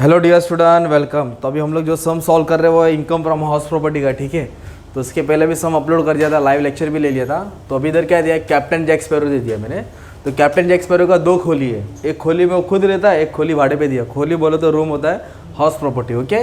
Hello dear student, welcome. तो अभी हम लोग जो सम सॉल्व कर रहे हैं वो है इनकम फ्रॉम हाउस प्रॉपर्टी का, ठीक है। तो इसके पहले भी सम अपलोड कर दिया था, लाइव लेक्चर भी ले लिया था। तो अभी इधर क्या दिया है, कैप्टन जैक स्पैरो दे दिया मैंने। तो कैप्टन जैक स्पैरो का दो खोली है, एक खोली में वो खुद रहता है, एक खोली भाड़े पे दिया। खोली बोलो तो रूम होता है, हाउस प्रॉपर्टी, ओके।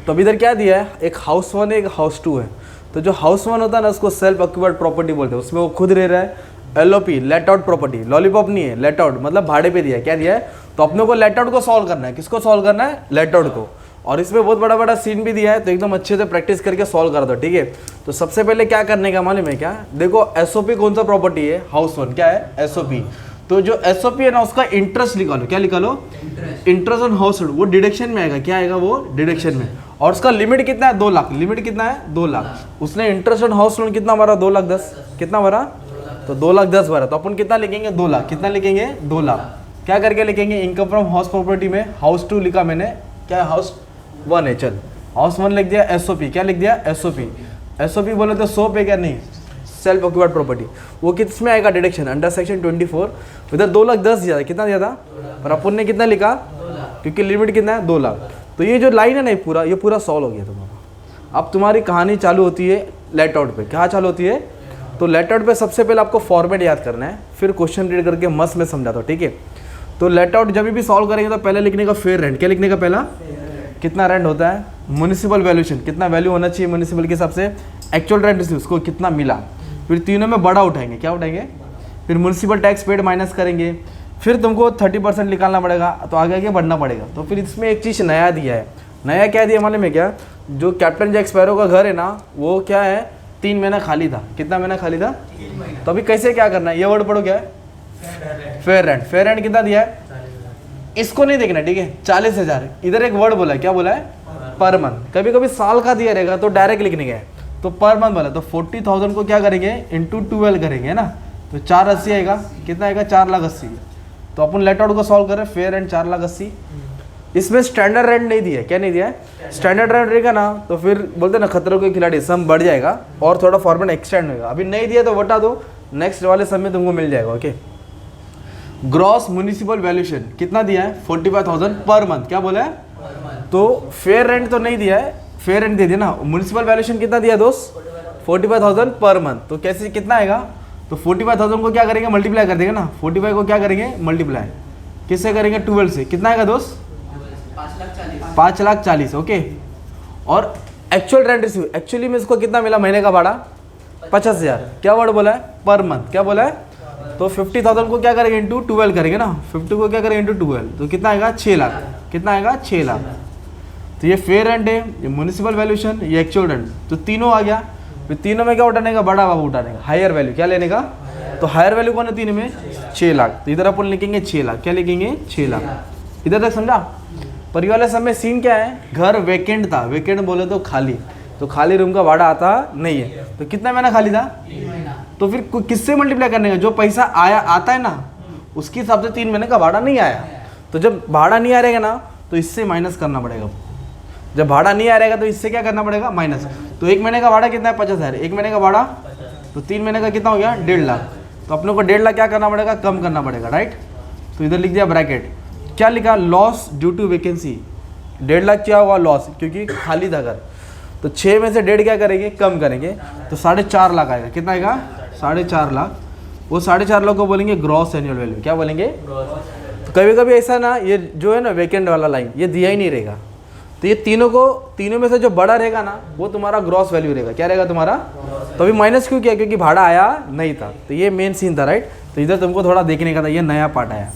तो अभी इधर क्या दिया है, एक हाउस 1 है, एक हाउस 2 है। तो जो हाउस 1 होता है ना, उसको सेल्फ ऑक्यूपाइड प्रॉपर्टी बोलते हैं। उसमें वो खुद रह रहा है। LOP let out property, lollipop नहीं है, लेट आउट मतलब भाड़े पे दिया है। क्या दिया है, तो अपने को लेट आउट को सॉल्व करना है। किसको सॉल्व करना है, लेट आउट को। और इसमें बहुत बड़ा बड़ा सीन भी दिया है, तो एकदम अच्छे से प्रैक्टिस करके सॉल्व कर दो, ठीक है। तो सबसे पहले क्या करने का मालूम है क्या, देखो SOP कौन सा प्रॉपर्टी है, हाउस 1 क्या है, SOP। तो जो SOP है ना, उसका इंटरेस्ट निकालो। क्या निकालो, इंटरेस्ट ऑन हाउस होल्ड। वो डिडक्शन में आएगा, क्या आएगा, वो डिडक्शन में। और उसका लिमिट कितना है, 2 लाख। लिमिट कितना है, 2 लाख। उसने इंटरेस्ट ऑन हाउस लोन कितना भरा, 2,10,000। कितना भरा, तो 2,10,000 भरा। तो अपन कितना लिखेंगे, 2 लाख। कितना लिखेंगे, 2 लाख। क्या करके लिखेंगे, इनकम फ्रॉम हाउस प्रॉपर्टी में हाउस 2 लिखा मैंने, क्या हाउस 1 है, चल हाउस 1 लिख दिया। SOP क्या लिख दिया, SOP बोले तो सोप है क्या, नहीं, सेल्फ ऑक्यूपाइड प्रॉपर्टी। वो किस में आएगा, डिडक्शन अंडर सेक्शन 24। इधर 2,10,000 दिया था, कितना दिया था, पर अपन ने कितना लिखा, क्योंकि लिमिट कितना है, 2 लाख। तो ये जो लाइन है ना, पूरा ये पूरा सॉल्व हो गया तुम्हारा। अब तुम्हारी कहानी चालू होती है लेट आउट पे। क्या चालू होती है, तो लेट आउट पे सबसे पहले आपको फॉर्मेट याद करना है, फिर क्वेश्चन रीड करके मस्त में समझाता हूँ, ठीक है। तो लेट आउट जब भी सॉल्व करेंगे तो पहले लिखने का फेयर रेंट। क्या लिखने का, पहला कितना रेंट होता है, म्युनिसिपल वैल्यूएशन कितना वैल्यू होना चाहिए म्युनिसिपल के हिसाब से, एक्चुअल रेंट उसको कितना मिला। फिर तीनों में बड़ा उठाएंगे, क्या उठाएंगे, फिर म्युनिसिपल टैक्स पेड माइनस करेंगे। फिर तुमको 30% निकालना पड़ेगा, तो आगे आगे बढ़ना पड़ेगा। तो फिर इसमें एक चीज़ नया दिया है। नया क्या दिया मालूम है क्या, जो कैप्टन जैक स्पैरो का घर है ना, वो क्या है, 3 महीना खाली था। कितना महीना खाली था, तो अभी कैसे क्या करना है, ये वर्ड पढ़ो, क्या है, फेयर रेंट। फेयर रेंट कितना दिया है, इसको नहीं देखना, ठीक है, 40,000। इधर एक वर्ड बोला है, क्या बोला है, पर मंथ। कभी कभी साल का दिया रहेगा तो डायरेक्ट लिखने का, तो पर मंथ बोला। तो 40,000 को क्या करेंगे, इंटू 12 करेंगे ना, तो 480 आएगा। कितना आएगा, 4,80,000। तो अपन लेट आउट को सॉल्व करें, फेयर रेंट 4,80,000। इसमें स्टैंडर्ड रेंट नहीं दिया है। क्या नहीं दिया है, स्टैंडर्ड रेंट रहेगा ना, तो फिर बोलते ना खतरों के खिलाड़ी, सम बढ़ जाएगा और थोड़ा फॉर्मेट एक्सटेंड होगा। अभी नहीं दिया तो बता दो, नेक्स्ट वाले सम में तुमको मिल जाएगा, ओके। ग्रॉस म्युनिसिपल वैल्यूएशन कितना दिया है, 45,000 पर मंथ। क्या बोला है, तो फेयर रेंट तो नहीं दिया है, फेयर रेंट दे दिया ना। म्युनिसिपल वैल्यूएशन कितना दिया दोस्त, 45,000 पर मंथ। तो कैसे कितना आएगा, तो 45,000 को क्या करेंगे, मल्टीप्लाई कर देंगे ना। 45 को क्या करेंगे, मल्टीप्लाई किससे करेंगे, 12 से। कितना आएगा दोस्त, 5,40,000, ओके। और एक्चुअल रेंट रिसीव, एक्चुअली में इसको कितना मिला, महीने का भाड़ा 50,000। क्या वर्ड बोला है, पर मंथ। क्या बोला है, तो 50,000 को क्या करेंगे, इंटू 12 करेंगे ना। 50 को क्या करेंगे, इंटू 12, तो कितना आएगा, 6 लाख। कितना आएगा, 6 लाख। तो ये फेयर रेंट है, ये म्युनिसिपल वैल्यूएशन, ये एक्चुअल रेंट। तो तीनों आ गया। फिर तीनों में क्या उठाने का, बड़ा बाबू उठाने का, हायर वैल्यू। क्या लेने का, तो हायर वैल्यू कौन है तीनों में, 6 लाख। तो इधर अपन लिखेंगे 6 लाख। क्या लिखेंगे, 6 लाख। इधर तक समझा। पर वाले समय सीन क्या है, घर वेकेंट था। वेकेंट बोले तो खाली, तो खाली रूम का भाड़ा आता नहीं है। तो कितना महीना खाली था, तो फिर किससे मल्टीप्लाई करने का, जो पैसा आया आता है ना, उसके हिसाब से 3 महीने का भाड़ा नहीं आया। तो जब भाड़ा नहीं आ रहेगा ना, तो इससे माइनस करना पड़ेगा। जब भाड़ा नहीं आ रहेगा तो इससे क्या करना पड़ेगा, माइनस। तो 1 महीने का भाड़ा कितना है, 50,000। 1 महीने का भाड़ा, तो 3 महीने का कितना हो गया, 1.5 लाख। तो अपने को 1.5 लाख क्या करना पड़ेगा, कम करना पड़ेगा, राइट। तो इधर लिख दिया ब्रैकेट। क्या लिखा, loss due to vacancy. 1.5 lakh क्या हुआ, लॉस, क्योंकि खाली था घर। तो 6 में से 1.5 क्या करेंगे, कम करेंगे, तो 4.5 लाख आएगा। कितना आएगा, 4.5 लाख। वो 4.5 लाख को बोलेंगे ग्रॉस एनुअल वैल्यू। क्या बोलेंगे, तो कभी कभी ऐसा ना, ये जो है ना वेकेंट वाला लाइन, ये दिया ही नहीं रहेगा। तो ये तीनों में से जो बड़ा रहेगा ना, वो तुम्हारा ग्रॉस वैल्यू रहेगा। क्या रहेगा तुम्हारा, तो अभी माइनस क्यों किया, क्योंकि भाड़ा आया नहीं था। तो ये मेन सीन था, राइट। तो इधर तुमको थोड़ा देखने का था, ये नया पार्ट आया।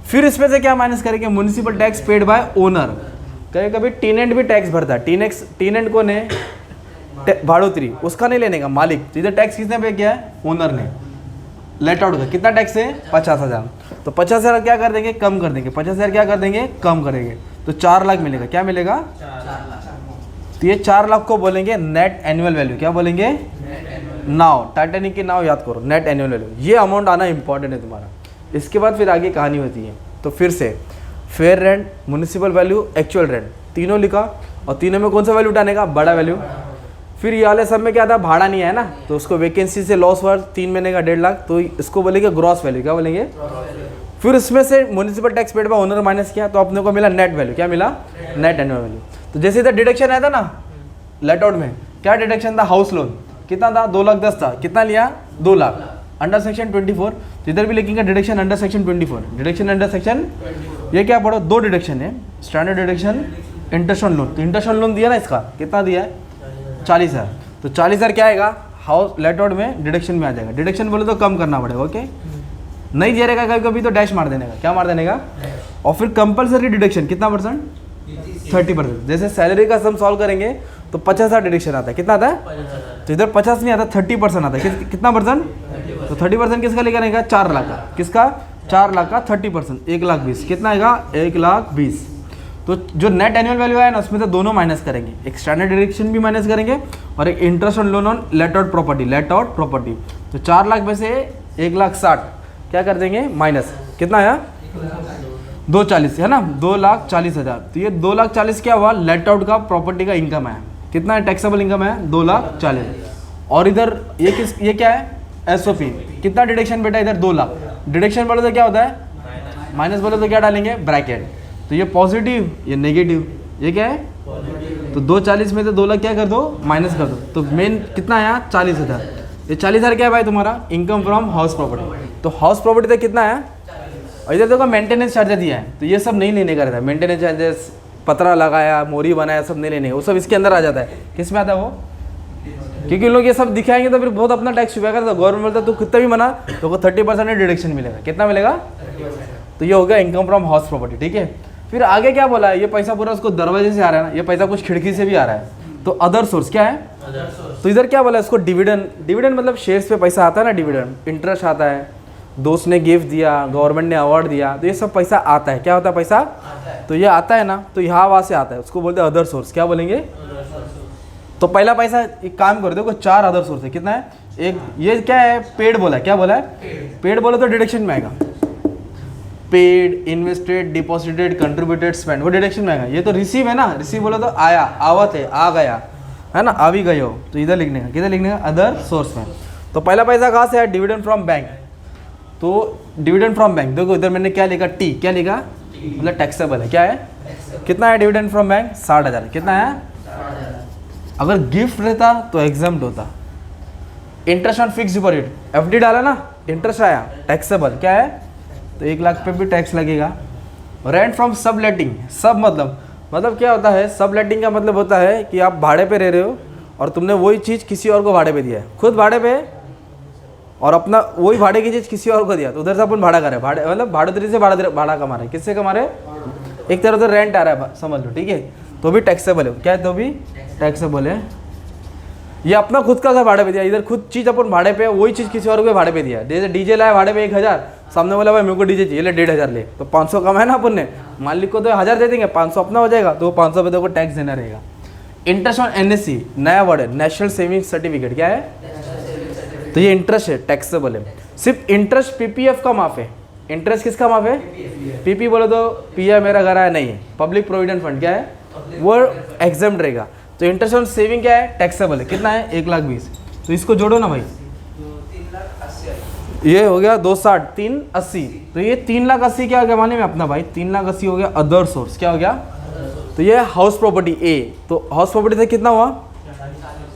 फिर इसमें से क्या माइनस करेंगे, municipal tax paid by owner. कभी कभी टीनेंट भी टैक्स भरता है। टीनेंट कौन है, भाड़ोतरी, उसका नहीं लेने का, मालिक। तो इधर टैक्स किसने पे किया है, ओनर ने। लेट आउट का कितना टैक्स है, 50,000। तो 50,000 क्या कर देंगे, कम कर देंगे। 50,000 क्या कर देंगे, कम करेंगे, तो 4 लाख मिलेगा। क्या मिलेगा, 4 लाख। तो ये 4 लाख को बोलेंगे नेट एनुअल वैल्यू। क्या बोलेंगे, नाउ टाइटैनिक की नाउ याद करो, नेट एनुअल वैल्यू। ये अमाउंट आना इंपॉर्टेंट है तुम्हारा। इसके बाद फिर आगे कहानी होती है। तो फिर से fair rent, municipal value, actual rent, तीनों लिखा। और तीनों में कौन सा वैल्यू उठाने का, बड़ा वैल्यू। फिर ये वाले सब में क्या था, भाड़ा नहीं है ना, तो उसको वैकेंसी से लॉस हुआ 3 महीने का 1.5 लाख। तो इसको बोलेंगे ग्रॉस वैल्यू। क्या बोलेंगे, फिर उसमें से municipal tax paid by owner minus किया तो अपने को मिला नेट वैल्यू, क्या मिला, नेट एनुअल वैल्यू। तो जैसे इधर डिडक्शन आया था ना लेट आउट में, क्या डिडक्शन था, हाउस लोन कितना था, 2,10,000 था, कितना लिया, 2 लाख अंडर सेक्शन 24। तो इधर भी लिखेंगे deduction under section 24, deduction under section, ये क्या पढ़ो, 2 डिडक्शन है, standard deduction, interest on loan. तो इंटरेस्ट ऑन लोन दिया ना, इसका कितना दिया है, 40,000। तो 40,000 क्या आएगा, हाउस लेट आउट में डिडक्शन में आ जाएगा। डिडक्शन बोले तो कम करना पड़ेगा, ओके, नहीं दे रहेगा कभी कभी तो डैश मार देने का, क्या मार देने का। और फिर कंपलसरी डिडक्शन कितना परसेंट, 30%। जैसे सैलरी का सम सॉल्व करेंगे तो 50,000 डिडक्शन आता है, कितना आता है, तो इधर 50 नहीं आता, 30% आता है, कितना परसेंट, तो 30% किसका लेकर आएगा, 4 लाख का, किसका, 4 लाख का 30%, 1,20,000, कितना आएगा, 1,20,000। तो जो नेट एनुअल वैल्यू है ना उसमें से दोनों माइनस करेंगे, एक स्टैंडर्ड डिडक्शन भी माइनस करेंगे और एक interest on loan on let out property. तो 4 लाख में से 1,60,000 क्या कर देंगे, माइनस, कितना आया, 240 है ना, 2,40,000। तो ये 2,40,000 क्या हुआ, लेट आउट का प्रॉपर्टी का इनकम है, कितना है, टैक्सेबल इनकम है 2,40,000। और इधर ये क्या है, एसओपी, कितना डिडक्शन बेटा, इधर 2 लाख, डिडक्शन बोले तो क्या होता है, माइनस बोले तो क्या डालेंगे, ब्रैकेट। तो ये पॉजिटिव, ये नेगेटिव, ये क्या है, तो 240 में से 2 लाख क्या कर दो, माइनस कर दो। तो मेन कितना आया, 40,000। ये 40,000 क्या है भाई तुम्हारा, इनकम फ्रॉम हाउस प्रॉपर्टी। तो हाउस प्रॉपर्टी तक कितना है, और इधर देखो मेंटेनेंस चार्जेस दिया है, तो ये सब नहीं लेने का रहता है, मेंटेनेंस चार्जेस, पतरा लगाया, मोरी बनाया, सब नहीं लेने, वो सब इसके अंदर आ जाता है। किस में आता है वो, क्योंकि लोग ये सब दिखाएंगे तो फिर बहुत अपना टैक्स छुपाएगा। तो गवर्नमेंट बोलता है तू कितना भी मना तो 30% डिडक्शन मिलेगा, कितना मिलेगा, तो ये हो गया इनकम फ्रॉम हाउस प्रॉपर्टी, ठीक है। फिर आगे क्या बोला है, ये पैसा पूरा उसको दरवाजे से आ रहा है ना, ये पैसा कुछ खिड़की से भी आ रहा है, तो अदर सोर्स क्या है, तो इधर क्या बोला है, इसको डिविडेंड मतलब शेयर्स पे पैसा आता है ना, डिविडेंड, इंटरेस्ट आता है, दोस्त ने गिफ्ट दिया, गवर्नमेंट ने अवार्ड दिया, तो ये सब पैसा आता है, क्या होता है पैसा, तो ये आता है ना, तो यहाँ वहाँ से आता है, उसको बोलते हैं अदर सोर्स, क्या बोलेंगे। तो पहला पैसा, एक काम कर देखो, 4 अदर सोर्स है, कितना है, एक ये क्या है, पेड बोला है, क्या बोला है, पेड बोला तो डिडक्शन में आएगा, paid, invested, deposited, contributed, spend, वो डिडक्शन में आएगा। ये तो रिसीव है ना, रिसीव बोला तो आया, आवत है, आ गया है ना, आ भी गए हो, तो इधर लिखने का, किधर लिखने का, अदर सोर्स में। तो पहला पैसा कहाँ से है, डिविडेंड फ्रॉम बैंक। तो डिविडेंड फ्रॉम बैंक, देखो इधर मैंने क्या लिखा, टी, क्या लिखा, मतलब टैक्सेबल है, क्या है, कितना है डिविडेंड फ्रॉम बैंक, 60,000, कितना है। अगर गिफ्ट रहता तो एग्जाम्प्ट होता। Interest on fix deposit, FD डाला ना, इंटरेस्ट आया, टैक्सेबल, क्या है, तो 1 लाख पे भी टैक्स लगेगा। रेंट फ्रॉम सब लेटिंग, सब मतलब क्या होता है, सब लेटिंग का मतलब होता है कि आप भाड़े पे रह रहे हो और तुमने वही चीज़ किसी और को भाड़े पे दिया है, खुद भाड़े पे, और अपना वही भाड़े की चीज़ किसी और को दिया, तो उधर से अपन भाड़ा कर रहे हैं, भाड़े मतलब भाड़ोतरी से भाड़ा कमा रहे हैं, किससे कमा रहे हैं, एक तरह से रेंट आ रहा है, समझ लो, ठीक है, तो भी टैक्सेबल है, क्या है, तो भी टैक्सेबल है। ये अपना खुद का घर भाड़े पे दिया, इधर खुद चीज़ अपन भाड़े पे, वही चीज़ किसी और को भाड़े पे दिया, जैसे डीजे लाया भाड़े पे 1,000, सामने बोला भाई मेरे को डीजे चाहिए, ले 1,500 ले, तो 500 कम है ना अपन ने, मालिक को तो 1,000 दे देंगे, 500 अपना हो जाएगा, तो 500 पे को टैक्स देना रहेगा। इंटरेस्ट ऑन एनएससी, नया वर्ड है, नेशनल सेविंग सर्टिफिकेट, क्या है, तो ये इंटरेस्ट है, टैक्सेबल है। सिर्फ इंटरेस्ट पीपीएफ का माफ है, इंटरेस्ट किसका माफ है, पीपी बोलो तो पिया मेरा घर आया नहीं है, पब्लिक प्रोविडेंट फंड क्या है, वो एग्जाम्प्ट रहेगा। तो इंटरेस्ट ऑन सेविंग क्या है, टैक्सेबल है, कितना है, 1,20,000। तो इसको जोड़ो ना भाई, ये हो गया 260, 380, तो ये 3,80,000 क्या हो गया माने में अपना भाई, 3,80,000 हो गया अदर सोर्स, क्या हो गया, तो ये हाउस प्रॉपर्टी ए। तो हाउस प्रॉपर्टी से कितना हुआ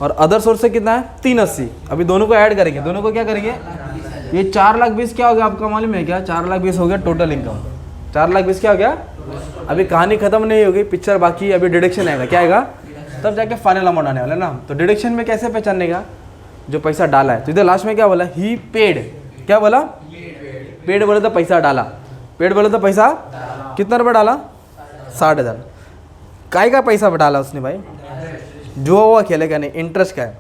और अदर सोर्स से कितना है, 380। अभी दोनों को ऐड करेंगे, दोनों को क्या करेंगे, ये 4,20,000 क्या हो गया आपका मालूम है क्या, 4,20,000 हो गया टोटल इनकम, 4,20,000 क्या हो गया। अभी कहानी खत्म नहीं होगी, पिक्चर बाकी, अभी डिडक्शन आएगा, क्या आएगा, तब जाके फाइनल अमाउंट आने वाला ना। तो डिडक्शन में कैसे पहचानने का, जो पैसा डाला है, तो इधर लास्ट में क्या बोला, ही पेड, क्या बोला, पेड बोले तो पैसा डाला, पेड बोले तो पैसा कितना रुपये डाला, 60,000। काय का पैसा डाला उसने भाई, जो हुआ खेलेगा नहीं, इंटरेस्ट का है,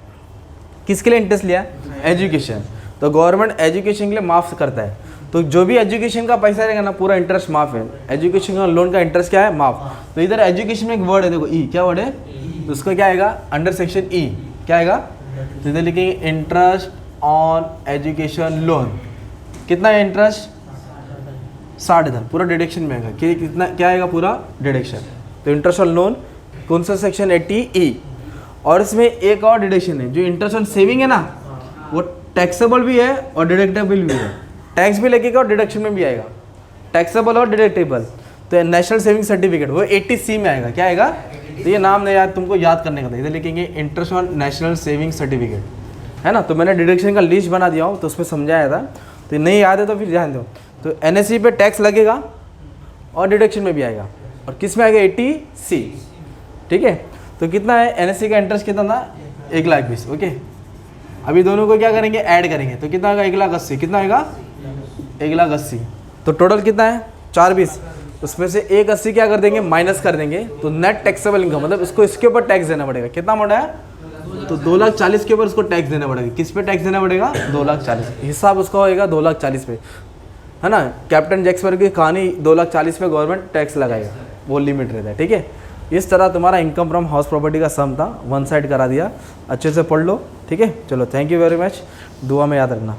किसके लिए इंटरेस्ट लिया, एजुकेशन। तो गवर्नमेंट एजुकेशन के लिए माफ़ करता है, तो जो भी एजुकेशन का पैसा रहेगा ना पूरा इंटरेस्ट माफ़ है, एजुकेशन का लोन का इंटरेस्ट क्या है, माफ़। तो इधर एजुकेशन में एक वर्ड है देखो, ई, क्या वर्ड है, तो उसका क्या आएगा, अंडर सेक्शन ई, क्या आएगा, तो इधर लिखेंगे इंटरेस्ट ऑन एजुकेशन लोन, कितना है इंटरेस्ट, 60,000, पूरा डिडक्शन में आएगा, कि कितना क्या आएगा, पूरा डिडक्शन। तो इंटरेस्ट ऑन लोन कौन सा सेक्शन, 80E। और इसमें एक और डिडक्शन है, जो इंटरेस्ट ऑन सेविंग है ना, वो टैक्सेबल भी है और डिडक्टेबल भी है, टैक्स भी लगेगा और डिडक्शन में भी आएगा। टैक्सेबल और डिडक्टेबल। तो नेशनल सेविंग सर्टिफिकेट वो 80C में आएगा। क्या आएगा? तो ये नाम नहीं याद, तुमको याद करने का था। इधर लिखेंगे interest on national saving certificate, है ना। तो मैंने डिडक्शन का लिस्ट बना दिया हूँ, तो उसमें समझाया था। तो नहीं याद है तो फिर ध्यान दो। तो NSE पे टैक्स लगेगा और डिडक्शन में भी आएगा। और किस में आएगा? 80C, ठीक है। तो कितना है NSE का इंटरेस्ट कितना था? 1,20,000। ओके, अभी दोनों को क्या करेंगे? ऐड करेंगे। तो कितना आएगा? 1,80,000। कितना आएगा? 1,80,000। तो टोटल कितना है? 420। उसमें से 180 क्या कर देंगे? माइनस कर देंगे। तो नेट टैक्सेबल इनकम मतलब इसको इसके ऊपर टैक्स देना पड़ेगा। कितना मोटा है? तो 2,40,000 के ऊपर उसको टैक्स देना पड़ेगा। किस पे टैक्स देना पड़ेगा? 2,40,000। हिसाब उसका होएगा 2,40,000 पे, है ना। कैप्टन जैक स्पैरो की कहानी 2,40,000 पे गवर्नमेंट टैक्स लगाएगा, वो लिमिट रहता है, ठीक है। इस तरह तुम्हारा इनकम फ्रॉम हाउस प्रॉपर्टी का सम था, वन साइड करा दिया। अच्छे से पढ़ लो, ठीक है। चलो, थैंक यू वेरी मच। दुआ में याद रखना।